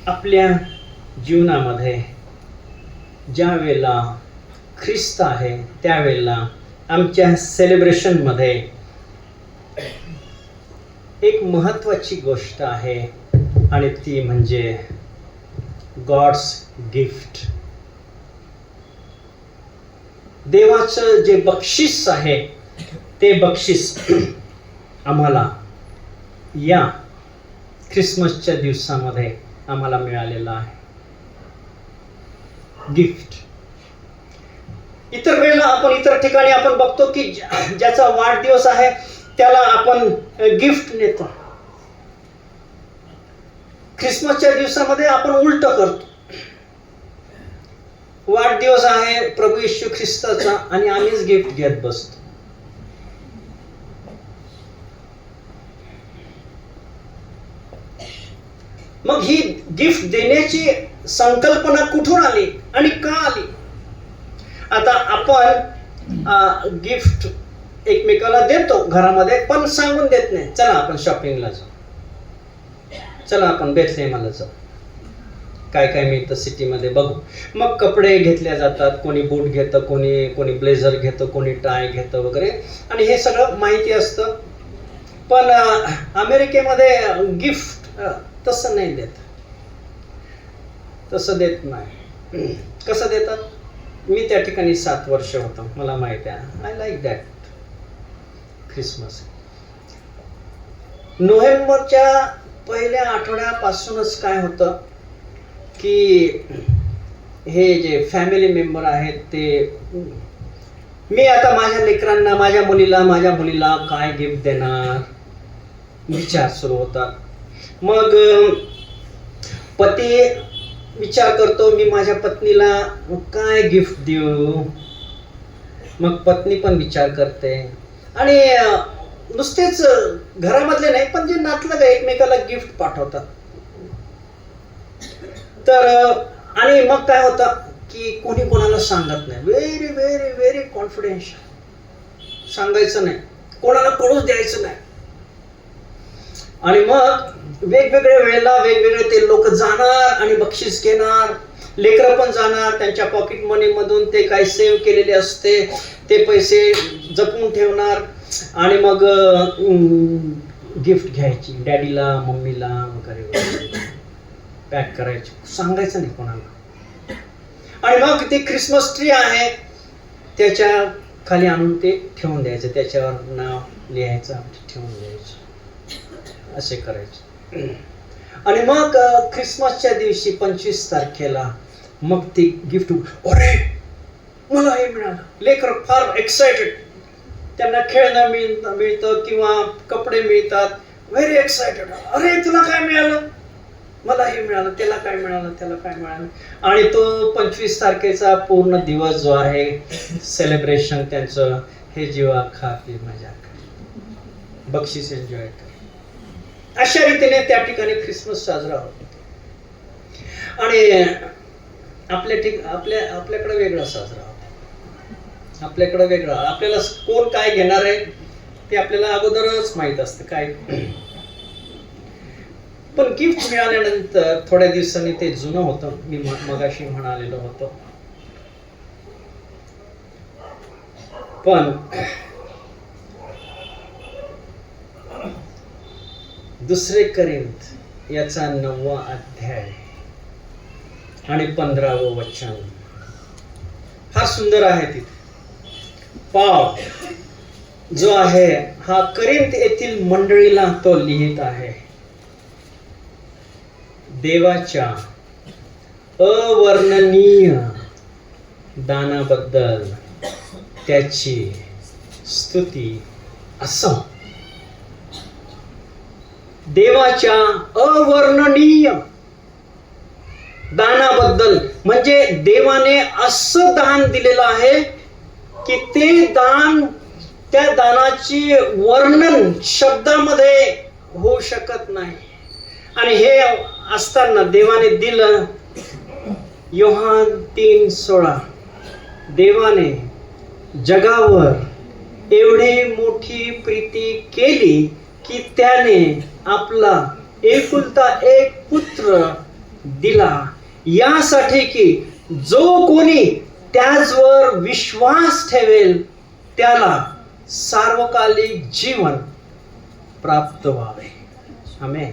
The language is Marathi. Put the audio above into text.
आपल्या जीवनामध्ये ज्या वेळेला ख्रिस्त आहे त्यावेळेला आमच्या सेलिब्रेशनमध्ये एक महत्त्वाची गोष्ट आहे आणि ती म्हणजे गॉड्स गिफ्ट. देवाचं जे बक्षीस आहे ते बक्षीस आम्हाला या ख्रिसमसच्या दिवसामध्ये आम्हाला मिळालेलं आहे. गिफ्ट. इतर वेळेला आपण इतर ठिकाणी आपण बघतो की ज्याचा वाढदिवस आहे त्याला आपण गिफ्ट नेतो. ख्रिसमसच्या दिवसामध्ये आपण उलट करतो. वाढदिवस आहे प्रभू येशू ख्रिस्ताचा आणि आम्हीच गिफ्ट घेत बसतो. मग ही गिफ्ट देण्याची संकल्पना कुठून आली आणि का आली? आता आपण गिफ्ट एकमेकाला देतो घरामध्ये, पण सांगून देत नाही चला आपण शॉपिंगला जाऊ, चला आपण बेथलेहमला जाऊ, काय काय मिळतं सिटीमध्ये बघू. मग कपडे घेतले जातात, कोणी बूट घेतं, कोणी ब्लेझर घेतं, कोणी टाय घेतं वगैरे, आणि हे सगळं माहिती असतं. पण अमेरिकेमध्ये गिफ्ट तसं नाही देत, तसं देत नाही. कसं देतात? मी त्या ठिकाणी 7 वर्ष होतो, मला माहिती आहे. I like that Christmas. नोव्हेंबरच्या पहिल्या आठवड्यापासूनच काय होतं की हे जे फॅमिली मेंबर आहेत ते, मी आता माझ्या लेकरांना, माझ्या मुलीला काय गिफ्ट देणार विचार सुरू होता. मग पती विचार करतो मी माझ्या पत्नीला काय गिफ्ट देऊ. मग पत्नी पण विचार करते, आणि नुसतेच घरामधले नाही पण जे नातलग एकमेकाला गिफ्ट पाठवतात. तर आणि मग काय होतं की कोणी कोणाला सांगत नाही. व्हेरी व्हेरी व्हेरी कॉन्फिडेन्शियल, सांगायचं नाही, कोणाला कळूच द्यायचं नाही. आणि मग वेगवेगळ्या वेळेला वेगवेगळे ते लोक जाणार आणि बक्षीस घेणार. लेकरं पण जाणार, त्यांच्या पॉकेट मनी मधून ते काही सेव्ह केलेले असते ते पैसे जपून ठेवणार आणि मग गिफ्ट घ्यायची डॅडीला, मम्मीला वगैरे, पॅक करायची, सांगायचं नाही कोणाला. आणि मग ते ख्रिसमस ट्री आहे त्याच्या खाली आणून ते ठेवून द्यायचं, त्याच्यावर नाव लिहायचं, ठेवून द्यायचं, असे करायचे. आणि मग ख्रिसमसच्या दिवशी 25 तारखेला मग ते गिफ्ट, अरे मला हे मिळालं. लेकर फार एक्साइटेड, त्यांना खेळणं मिळतं किंवा कपडे मिळतात, व्हेरी एक्साइटेड. अरे तुला काय मिळालं, मला हे मिळालं, त्याला काय मिळालं, त्याला काय मिळालं. आणि तो 25 तारखेचा पूर्ण दिवस जो आहे सेलिब्रेशन त्यांचं, हे जीवा खा पी मजा कर, बक्षीस एन्जॉय कर, अशा रीतीने त्या ठिकाणी ख्रिसमस साजरा होतो. आणि आपल्याकडे वेगळा साजरा होतो. आपल्याकडे वेगळा, आपल्याला कोण काय घेणार आहे ते आपल्याला अगोदरच माहित असतं काय. पण गिफ्ट मिळाल्यानंतर थोड्या दिवसांनी ते जुनं होतं. मी मगाशी म्हणालेलो होतो. पण दुसरे करिंथ याचा 9वा अध्याय आणि 15वं वचन फार सुंदर आहे. तिथे पाव जो आहे हा करिंथ येथील मंडळीला तो लिहित आहे. देवाच्या अवर्णनीय दानाबद्दल त्याची स्तुती असो. देवाच्या अवर्णनीय दानाबद्दल, म्हणजे देवाने असं दान दिलेलं आहे की ते दान, त्या दानाची वर्णन शब्दामध्ये होऊ शकत नाही. आणि हे असताना देवाने दिलं. योहान 3:16, देवाने जगावर एवढी मोठी प्रीती केली की त्याने आपला एकुलता एक पुत्र दिला, यासाठी की जो कोणी त्याचवर विश्वास ठेवेल त्याला सार्वकालिक जीवन प्राप्त व्हावे. आमेन.